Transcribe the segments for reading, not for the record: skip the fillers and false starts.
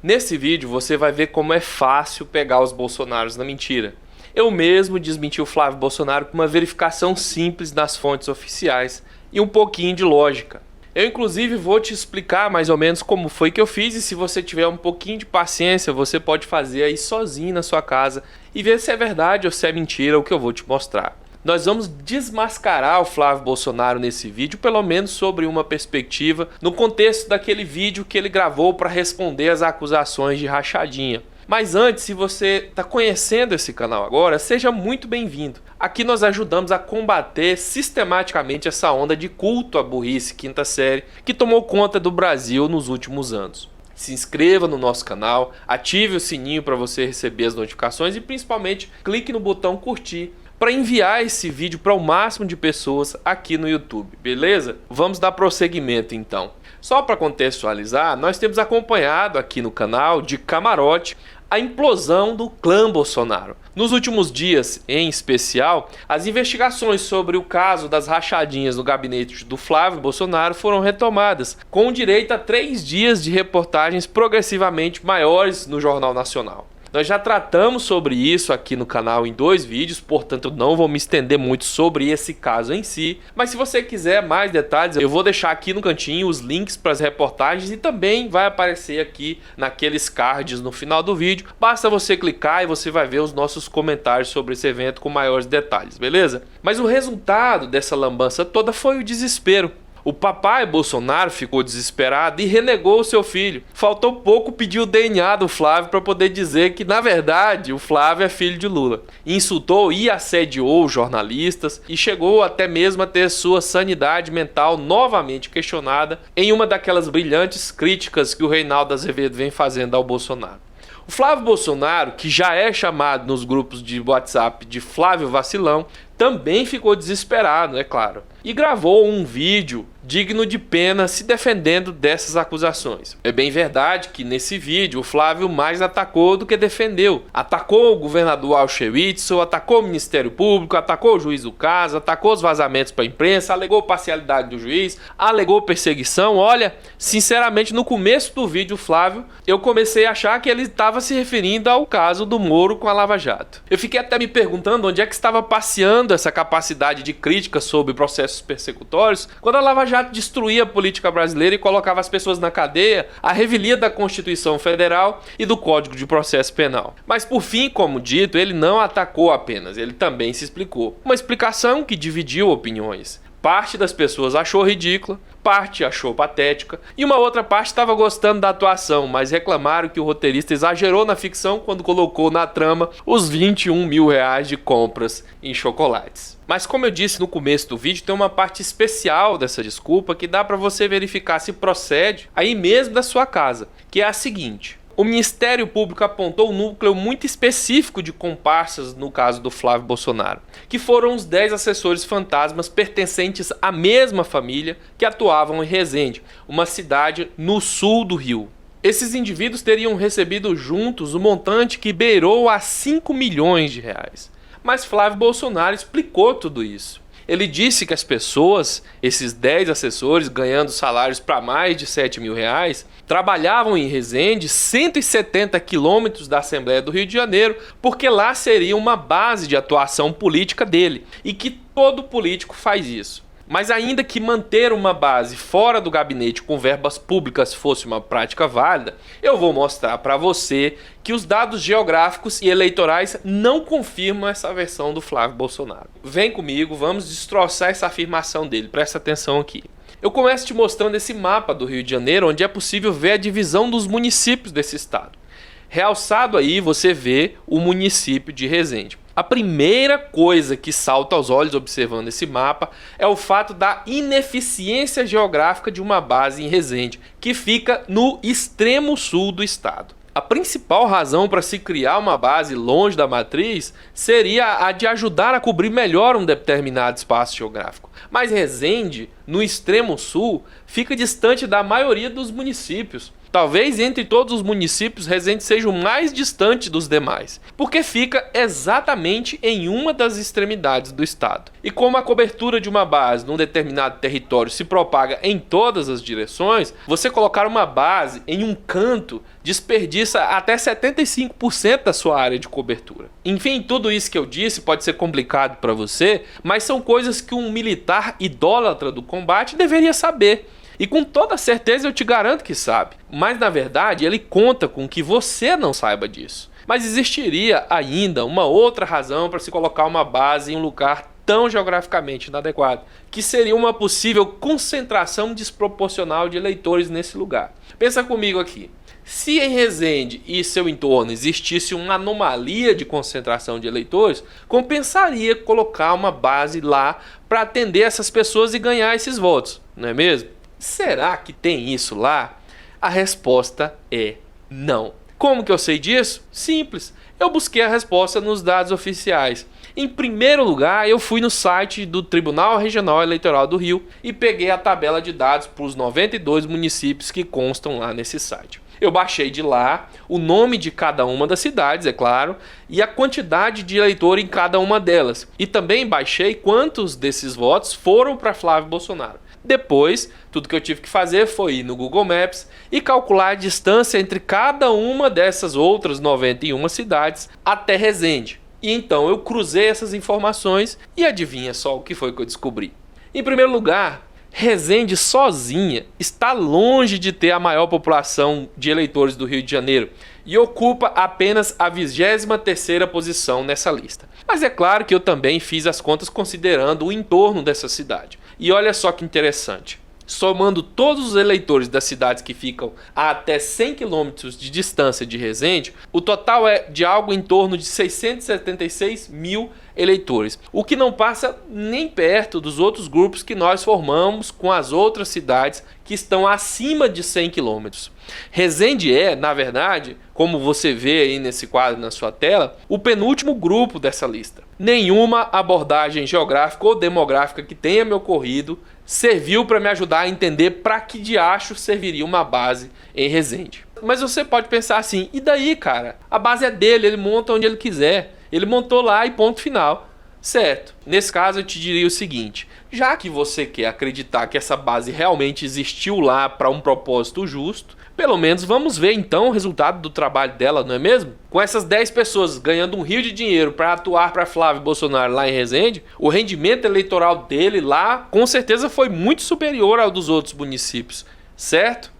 Nesse vídeo você vai ver como é fácil pegar os bolsonaros na mentira. Eu mesmo desmenti o Flávio Bolsonaro com uma verificação simples nas fontes oficiais e um pouquinho de lógica. Eu inclusive vou te explicar mais ou menos como foi que eu fiz, e se você tiver um pouquinho de paciência, você pode fazer aí sozinho na sua casa e ver se é verdade ou se é mentira o que eu vou te mostrar. Nós vamos desmascarar o Flávio Bolsonaro nesse vídeo, pelo menos sobre uma perspectiva, no contexto daquele vídeo que ele gravou para responder às acusações de rachadinha. Mas antes, se você está conhecendo esse canal agora, seja muito bem-vindo. Aqui nós ajudamos a combater sistematicamente essa onda de culto à burrice quinta série que tomou conta do Brasil nos últimos anos. Se inscreva no nosso canal, ative o sininho para você receber as notificações e principalmente clique no botão curtir para enviar esse vídeo para o máximo de pessoas aqui no YouTube, beleza? Vamos dar prosseguimento então. Só para contextualizar, nós temos acompanhado aqui no canal de camarote a implosão do clã Bolsonaro. Nos últimos dias, em especial, as investigações sobre o caso das rachadinhas no gabinete do Flávio Bolsonaro foram retomadas, com direito a 3 dias de reportagens progressivamente maiores no Jornal Nacional. Nós já tratamos sobre isso aqui no canal em 2 vídeos, portanto eu não vou me estender muito sobre esse caso em si, mas se você quiser mais detalhes, eu vou deixar aqui no cantinho os links para as reportagens e também vai aparecer aqui naqueles cards no final do vídeo. Basta você clicar e você vai ver os nossos comentários sobre esse evento com maiores detalhes, beleza? Mas o resultado dessa lambança toda foi o desespero. O papai Bolsonaro ficou desesperado e renegou o seu filho. Faltou pouco pedir o DNA do Flávio para poder dizer que, na verdade, o Flávio é filho de Lula. Insultou e assediou jornalistas e chegou até mesmo a ter sua sanidade mental novamente questionada em uma daquelas brilhantes críticas que o Reinaldo Azevedo vem fazendo ao Bolsonaro. O Flávio Bolsonaro, que já é chamado nos grupos de WhatsApp de Flávio Vacilão, também ficou desesperado, é claro, e gravou um vídeo digno de pena se defendendo dessas acusações. É bem verdade que nesse vídeo o Flávio mais atacou do que defendeu. Atacou o governador Auschwitz, atacou o Ministério Público, atacou o juiz do caso, atacou os vazamentos para a imprensa, alegou parcialidade do juiz, alegou perseguição. Olha, sinceramente, no começo do vídeo, Flávio, eu comecei a achar que ele estava se referindo ao caso do Moro com a Lava Jato. Eu fiquei até me perguntando onde é que estava passeando essa capacidade de crítica sobre processos persecutórios quando a Lava Jato destruía a política brasileira e colocava as pessoas na cadeia à revelia da Constituição Federal e do Código de Processo Penal. Mas por fim, como dito, ele não atacou apenas, ele também se explicou. Uma explicação que dividiu opiniões. Parte das pessoas achou ridícula, parte achou patética e uma outra parte estava gostando da atuação, mas reclamaram que o roteirista exagerou na ficção quando colocou na trama os 21 mil reais de compras em chocolates. Mas como eu disse no começo do vídeo, tem uma parte especial dessa desculpa que dá para você verificar se procede aí mesmo da sua casa, que é a seguinte. O Ministério Público apontou um núcleo muito específico de comparsas no caso do Flávio Bolsonaro, que foram os 10 assessores fantasmas pertencentes à mesma família que atuavam em Resende, uma cidade no sul do Rio. Esses indivíduos teriam recebido juntos um montante que beirou a 5 milhões de reais. Mas Flávio Bolsonaro explicou tudo isso. Ele disse que as pessoas, esses 10 assessores ganhando salários para mais de 7 mil reais, trabalhavam em Resende, 170 quilômetros da Assembleia do Rio de Janeiro, porque lá seria uma base de atuação política dele, e que todo político faz isso. Mas ainda que manter uma base fora do gabinete com verbas públicas fosse uma prática válida, eu vou mostrar para você que os dados geográficos e eleitorais não confirmam essa versão do Flávio Bolsonaro. Vem comigo, vamos destroçar essa afirmação dele, presta atenção aqui. Eu começo te mostrando esse mapa do Rio de Janeiro, onde é possível ver a divisão dos municípios desse estado. Realçado aí, você vê o município de Resende. A primeira coisa que salta aos olhos observando esse mapa é o fato da ineficiência geográfica de uma base em Resende, que fica no extremo sul do estado. A principal razão para se criar uma base longe da matriz seria a de ajudar a cobrir melhor um determinado espaço geográfico. Mas Resende, no extremo sul, fica distante da maioria dos municípios. Talvez entre todos os municípios, Resende seja o mais distante dos demais, porque fica exatamente em uma das extremidades do estado. E como a cobertura de uma base num determinado território se propaga em todas as direções, você colocar uma base em um canto desperdiça até 75% da sua área de cobertura. Enfim, tudo isso que eu disse pode ser complicado para você, mas são coisas que um militar idólatra do combate deveria saber. E com toda certeza eu te garanto que sabe. Mas na verdade ele conta com que você não saiba disso. Mas existiria ainda uma outra razão para se colocar uma base em um lugar tão geograficamente inadequado, que seria uma possível concentração desproporcional de eleitores nesse lugar. Pensa comigo aqui. Se em Resende e seu entorno existisse uma anomalia de concentração de eleitores, compensaria colocar uma base lá para atender essas pessoas e ganhar esses votos, não é mesmo? Será que tem isso lá? A resposta é não. Como que eu sei disso? Simples. Eu busquei a resposta nos dados oficiais. Em primeiro lugar, eu fui no site do Tribunal Regional Eleitoral do Rio e peguei a tabela de dados para os 92 municípios que constam lá nesse site. Eu baixei de lá o nome de cada uma das cidades, é claro, e a quantidade de eleitor em cada uma delas. E também baixei quantos desses votos foram para Flávio Bolsonaro. Depois, tudo que eu tive que fazer foi ir no Google Maps e calcular a distância entre cada uma dessas outras 91 cidades até Resende. E então eu cruzei essas informações e adivinha só o que foi que eu descobri. Em primeiro lugar, Resende sozinha está longe de ter a maior população de eleitores do Rio de Janeiro e ocupa apenas a 23ª posição nessa lista. Mas é claro que eu também fiz as contas considerando o entorno dessa cidade. E olha só que interessante. Somando todos os eleitores das cidades que ficam a até 100 km de distância de Resende, o total é de algo em torno de 676 mil eleitores, o que não passa nem perto dos outros grupos que nós formamos com as outras cidades que estão acima de 100 km. Resende é, na verdade, como você vê aí nesse quadro na sua tela, o penúltimo grupo dessa lista. Nenhuma abordagem geográfica ou demográfica que tenha me ocorrido serviu para me ajudar a entender para que diacho serviria uma base em Resende. Mas você pode pensar assim, e daí, cara? A base é dele, ele monta onde ele quiser. Ele montou lá e ponto final. Certo. Nesse caso eu te diria o seguinte, já que você quer acreditar que essa base realmente existiu lá para um propósito justo, pelo menos vamos ver então o resultado do trabalho dela, não é mesmo? Com essas 10 pessoas ganhando um rio de dinheiro para atuar para Flávio Bolsonaro lá em Resende, o rendimento eleitoral dele lá com certeza foi muito superior ao dos outros municípios, certo?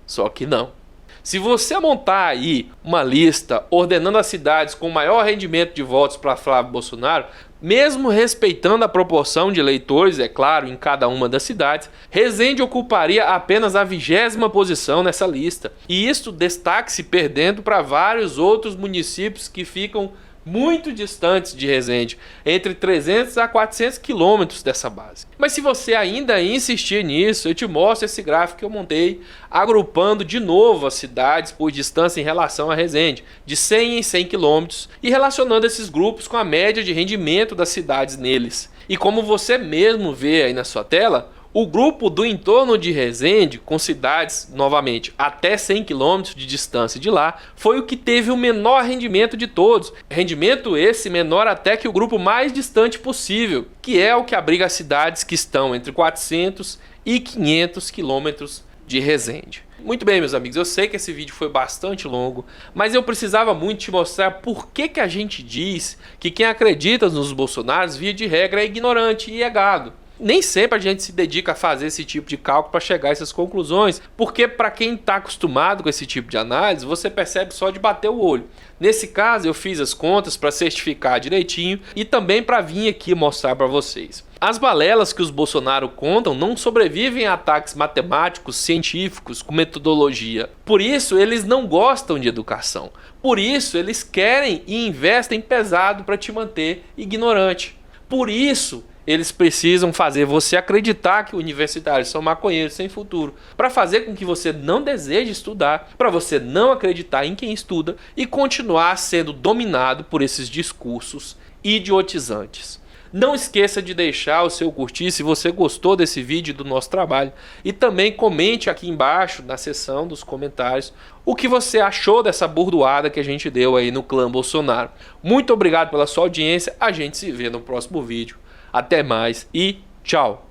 Só que não. Se você montar aí uma lista ordenando as cidades com maior rendimento de votos para Flávio Bolsonaro, mesmo respeitando a proporção de eleitores, é claro, em cada uma das cidades, Resende ocuparia apenas a 20ª posição nessa lista. E isso destaque-se perdendo para vários outros municípios que ficam muito distantes de Resende, entre 300 a 400 quilômetros dessa base. Mas se você ainda insistir nisso, eu te mostro esse gráfico que eu montei, agrupando de novo as cidades por distância em relação a Resende, de 100 em 100 quilômetros, e relacionando esses grupos com a média de rendimento das cidades neles. E como você mesmo vê aí na sua tela, o grupo do entorno de Resende, com cidades, novamente, até 100 km de distância de lá, foi o que teve o menor rendimento de todos. Rendimento esse menor até que o grupo mais distante possível, que é o que abriga as cidades que estão entre 400 e 500 quilômetros de Resende. Muito bem, meus amigos, eu sei que esse vídeo foi bastante longo, mas eu precisava muito te mostrar por que a gente diz que quem acredita nos Bolsonaros, via de regra, é ignorante e é gado. Nem sempre a gente se dedica a fazer esse tipo de cálculo para chegar a essas conclusões, porque para quem está acostumado com esse tipo de análise, você percebe só de bater o olho. Nesse caso, eu fiz as contas para certificar direitinho e também para vir aqui mostrar para vocês. As balelas que os Bolsonaro contam não sobrevivem a ataques matemáticos, científicos, com metodologia. Por isso, eles não gostam de educação. Por isso, eles querem e investem pesado para te manter ignorante. Por isso, eles precisam fazer você acreditar que universitários são maconheiros sem futuro, para fazer com que você não deseje estudar, para você não acreditar em quem estuda e continuar sendo dominado por esses discursos idiotizantes. Não esqueça de deixar o seu curtir se você gostou desse vídeo e do nosso trabalho. E também comente aqui embaixo, na seção dos comentários, o que você achou dessa burdoada que a gente deu aí no clã Bolsonaro. Muito obrigado pela sua audiência, a gente se vê no próximo vídeo. Até mais e tchau!